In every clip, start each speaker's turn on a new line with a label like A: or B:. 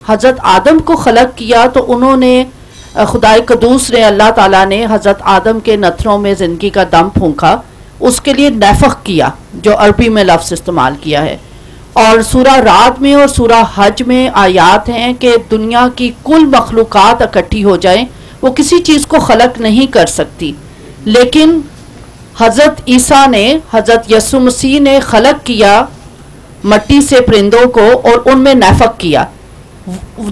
A: حضرت آدم کو خلق کیا تو انہوں نے خدائے قدوس نے اللہ تعالیٰ نے حضرت آدم کے نتھروں میں زندگی کا دم پھونکا، اس کے لیے نفخ کیا جو عربی میں لفظ استعمال کیا ہے. اور سورہ رعد میں اور سورہ حج میں آیات ہیں کہ دنیا کی کل مخلوقات اکٹھی ہو جائیں، وہ کسی چیز کو خلق نہیں کر سکتی، لیکن حضرت عیسیٰ نے، حضرت یسوع مسیح نے خلق کیا مٹی سے پرندوں کو اور ان میں نفخ کیا.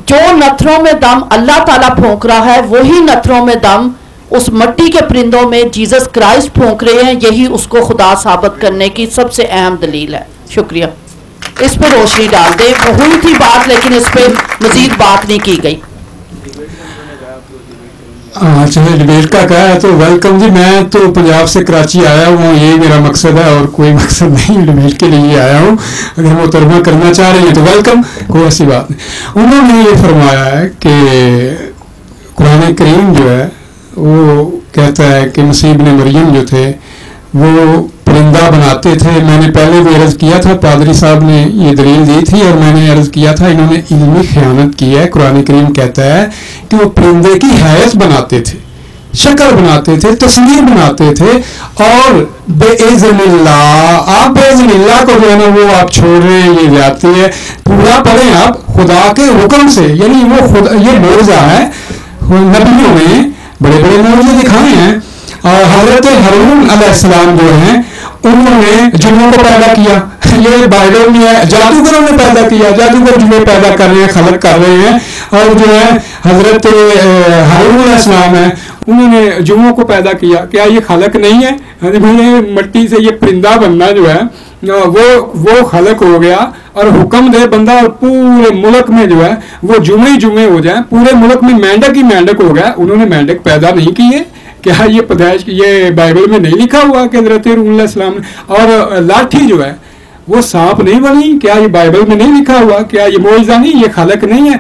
A: جو نتھروں میں دم اللہ تعالیٰ پھونک رہا ہے وہی نتھروں میں دم اس مٹی کے پرندوں میں جیزس کرائسٹ پھونک رہے ہیں. یہی اس کو خدا ثابت کرنے کی سب سے اہم دلیل ہے. شکریہ. اس پہ روشنی ڈال دیں. ہوئی تھی بات لیکن اس پہ مزید بات نہیں کی گئی.
B: چلے ڈبیٹ کا کہا ہے تو ویلکم جی. میں تو پنجاب سے کراچی آیا ہوں، یہ میرا مقصد ہے اور کوئی مقصد نہیں، ڈبیٹ کے لیے آیا ہوں. اگر وہ ترجمہ کرنا چاہ رہے ہیں تو ویلکم، کوئی ایسی بات نہیں. انہوں نے یہ فرمایا ہے کہ قرآن کریم جو ہے وہ کہتا ہے کہ مسیح ابن مریم جو تھے وہ پرندہ بناتے تھے. میں نے پہلے بھی عرض کیا تھا، پادری صاحب نے یہ دلیل دی تھی اور میں نے عرض کیا تھا انہوں نے علمی خیانت کی ہے. قرآن کریم کہتا ہے کہ وہ پرندے کی حیث بناتے تھے، شکل بناتے تھے، تصویر بناتے تھے. اور بِإِذْنِ اللَّهِ، آپ بِإِذْنِ اللہ کو جو ہے نا وہ آپ چھوڑ رہے ہیں، یہ زیادتی ہے. پورا پڑھیں آپ خدا کے حکم سے، یعنی وہ خدا، یہ معجزہ ہے. نبیوں نے بڑے بڑے معجزے دکھائے ہیں. اور حضرت ہارون علیہ السلام جو ہیں انہوں نے جنوں کو پیدا کیا، یہ بائبل میں ہے. جادوگروں نے پیدا کیا، جادوگر جنیں پیدا کر رہے ہیں، خلق کر رہے ہیں. اور جو ہے حضرت ہارون علیہ السلام ہیں انہوں نے جنوں کو پیدا کیا. کیا یہ خلق نہیں ہے؟ مٹی سے یہ پرندہ بننا جو ہے وہ خلق ہو گیا. اور حکم دے بندہ اور پورے ملک میں جو ہے وہ جمعے ہو جائیں، پورے ملک میں مینڈک ہی مینڈک ہو گیا. انہوں نے مینڈک پیدا نہیں کیے. کیا یہ پیدائش یہ بائبل میں نہیں لکھا ہوا کہ حضرت ہارون علیہ السلام؟ اور لاٹھی جو ہے وہ سانپ نہیں بنی، کیا یہ بائبل میں نہیں لکھا ہوا؟ کیا یہ معجزہ نہیں، یہ خلق نہیں ہے؟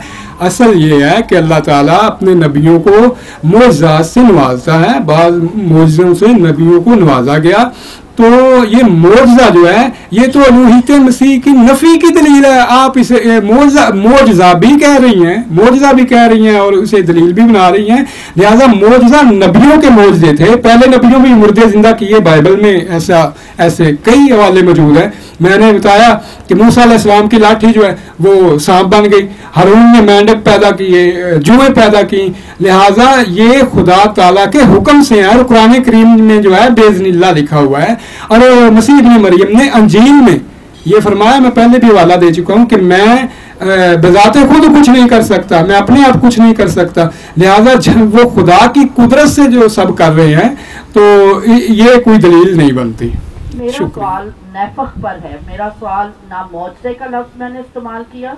B: اصل یہ ہے کہ اللہ تعالیٰ اپنے نبیوں کو معجزات سے نوازتا ہے. بعض معجزوں سے نبیوں کو نوازا گیا. تو یہ معجزہ جو ہے یہ تو الوہیت مسیح کی نفی کی دلیل ہے. آپ اسے معجزہ بھی کہہ رہی ہیں اور اسے دلیل بھی بنا رہی ہیں. لہذا معجزہ نبیوں کے معجزے تھے. پہلے نبیوں بھی مردے زندہ کیے. بائبل میں ایسے کئی حوالے موجود ہیں. میں نے بتایا کہ موسیٰ علیہ السلام کی لاٹھی جو ہے وہ سانپ بن گئی. ہارون نے مینڈک پیدا کیے، جوئیں پیدا کی. لہٰذا یہ خدا تعالیٰ کے حکم سے ہے. اور قرآن کریم میں جو ہے بِإِذْنِ اللہ لکھا ہوا ہے. اور مسیح ابن مریم نے انجیل میں یہ فرمایا، میں پہلے بھی حوالہ دے چکا ہوں کہ میں بذات خود کچھ نہیں کر سکتا، میں اپنے آپ کچھ نہیں کر سکتا. لہٰذا جب وہ خدا کی قدرت سے جو سب کر رہے ہیں تو یہ کوئی دلیل نہیں بنتی.
A: میرا سوال نفخ پر ہے. میرا سوال نہ معجزے کا لفظ میں نے استعمال کیا،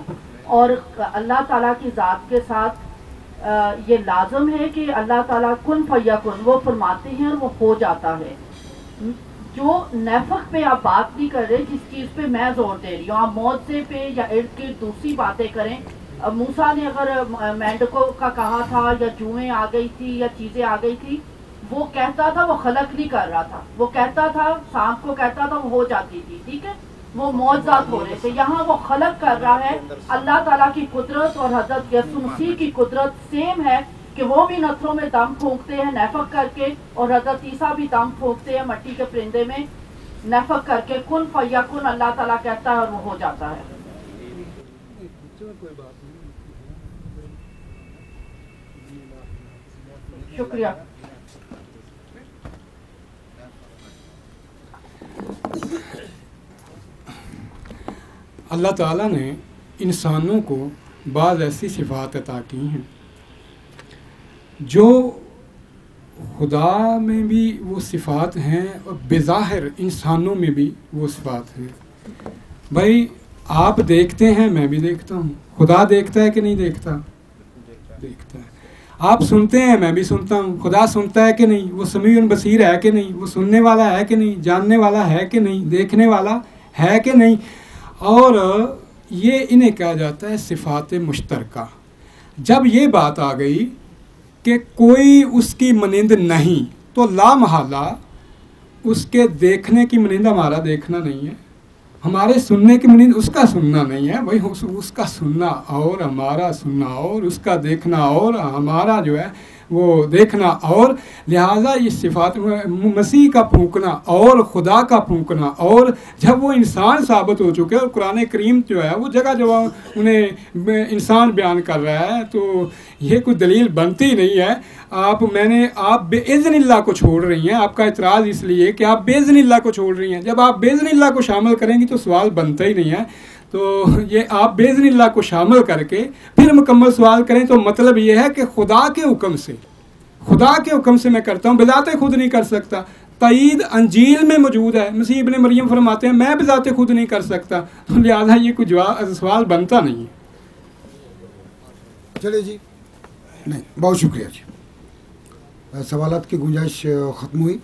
A: اور اللہ تعالیٰ کی ذات کے ساتھ یہ لازم ہے کہ اللہ تعالیٰ کن فیکن وہ فرماتے ہیں اور وہ ہو جاتا ہے. جو نفخ پہ آپ بات نہیں کر رہے، جس چیز پہ میں زور دے رہی ہوں، آپ معجزے پہ یا ارد گرد دوسری باتیں کریں. موسیٰ نے اگر مینڈکوں کا کہا تھا یا جوئیں آ گئی تھی یا چیزیں آ گئی تھی، وہ کہتا تھا، وہ خلق نہیں کر رہا تھا. وہ کہتا تھا، سانپ کو کہتا تھا، وہ ہو جاتی تھی. ٹھیک ہے، وہ معجزات ہو رہے تھے. یہاں وہ خلق کر رہا ہے. اللہ تعالیٰ کی قدرت اور حضرت یسوع مسیح کی قدرت سیم ہے کہ وہ بھی نتھروں میں دم پھونکتے ہیں نفخ کر کے، اور حضرت عیسیٰ بھی دم پھونکتے ہیں مٹی کے پرندے میں نفخ کر کے. کن فیکن اللہ تعالیٰ کہتا ہے اور وہ ہو جاتا ہے. شکریہ.
B: اللہ تعالیٰ نے انسانوں کو بعض ایسی صفات عطا کی ہیں جو خدا میں بھی وہ صفات ہیں اور بظاہر انسانوں میں بھی وہ صفات ہیں. بھائی آپ دیکھتے ہیں، میں بھی دیکھتا ہوں. خدا دیکھتا ہے کہ نہیں دیکھتا؟ دیکھتا ہے. آپ سنتے ہیں، میں بھی سنتا ہوں. خدا سنتا ہے کہ نہیں؟ وہ سمیع بصیر ہے کہ نہیں؟ وہ سننے والا ہے کہ نہیں؟ جاننے والا ہے کہ نہیں؟ دیکھنے والا ہے کہ نہیں؟ اور یہ انہیں کہا جاتا ہے صفات مشترکہ. جب یہ بات آ گئی کہ کوئی اس کی مانند نہیں، تو لا محالہ اس کے دیکھنے کی مانند ہمارا دیکھنا نہیں ہے، ہمارے سننے کی منید اس کا سننا نہیں ہے بھائی، اس کا سننا اور ہمارا سننا اور اس کا دیکھنا اور ہمارا جو ہے وہ دیکھنا، اور لہٰذا یہ صفات مسیح کا پھونکنا اور خدا کا پھونکنا، اور جب وہ انسان ثابت ہو چکے اور قرآن کریم جو ہے وہ جگہ جگہ انہیں انسان بیان کر رہا ہے، تو یہ کوئی دلیل بنتی نہیں ہے۔ آپ بے اذن اللہ کو چھوڑ رہی ہیں، آپ کا اعتراض اس لیے کہ آپ بے اذن اللہ کو چھوڑ رہی ہیں۔ جب آپ بے اذن اللہ کو شامل کریں گی تو سوال بنتا ہی نہیں ہے۔ تو یہ آپ بے اذن اللہ کو شامل کر کے پھر مکمل سوال کریں تو مطلب یہ ہے کہ خدا کے حکم سے میں کرتا ہوں، بذات خود نہیں کر سکتا۔ تائید انجیل میں موجود ہے، مسیح ابن مریم فرماتے ہیں میں بذات خود نہیں کر سکتا، تو لہٰذا یہ کوئی سوال بنتا نہیں ہے۔
C: چلے جی، نہیں بہت شکریہ جی، سوالات کی گنجائش ختم ہوئی،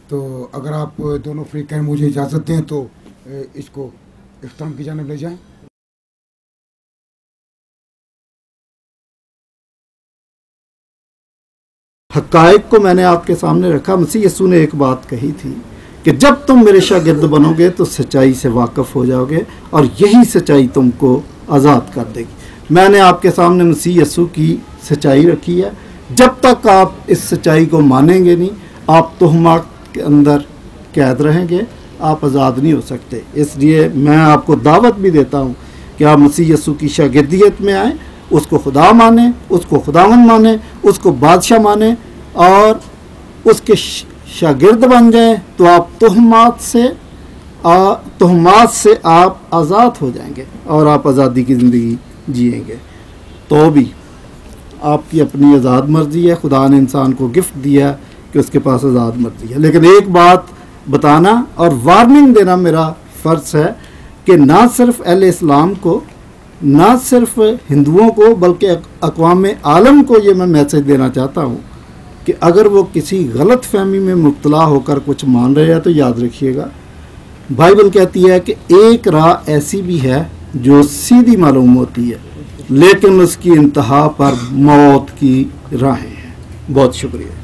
C: تو اگر آپ دونوں فریقین مجھے اجازت دیں تو اس کو اختتام کی جانب لے جائیں۔
D: حقائق کو میں نے آپ کے سامنے رکھا۔ مسیح یسوع نے ایک بات کہی تھی کہ جب تم میرے شاگرد بنو گے تو سچائی سے واقف ہو جاؤ گے اور یہی سچائی تم کو آزاد کر دے گی۔ میں نے آپ کے سامنے مسیح یسوع کی سچائی رکھی ہے۔ جب تک آپ اس سچائی کو مانیں گے نہیں، آپ تہمات کے اندر قید رہیں گے، آپ آزاد نہیں ہو سکتے۔ اس لیے میں آپ کو دعوت بھی دیتا ہوں کہ آپ مسیح یسوع کی شاگردیت میں آئیں، اس کو خدا مانیں، اس کو خداوند مانیں، اس کو بادشاہ مانیں اور اس کے شاگرد بن جائیں، تو آپ تہمات سے آپ آزاد ہو جائیں گے اور آپ آزادی کی زندگی جئیں گے۔ تو بھی آپ کی اپنی آزاد مرضی ہے، خدا نے انسان کو گفٹ دیا کہ اس کے پاس آزاد مرضی ہے، لیکن ایک بات بتانا اور وارننگ دینا میرا فرض ہے کہ نہ صرف اہل اسلام کو، نہ صرف ہندوؤں کو، بلکہ اقوام عالم کو یہ میں میسج دینا چاہتا ہوں کہ اگر وہ کسی غلط فہمی میں مبتلا ہو کر کچھ مان رہے ہیں تو یاد رکھیے گا، بائبل کہتی ہے کہ ایک راہ ایسی بھی ہے جو سیدھی معلوم ہوتی ہے لیکن اس کی انتہا پر موت کی راہیں ہیں۔ بہت شکریہ۔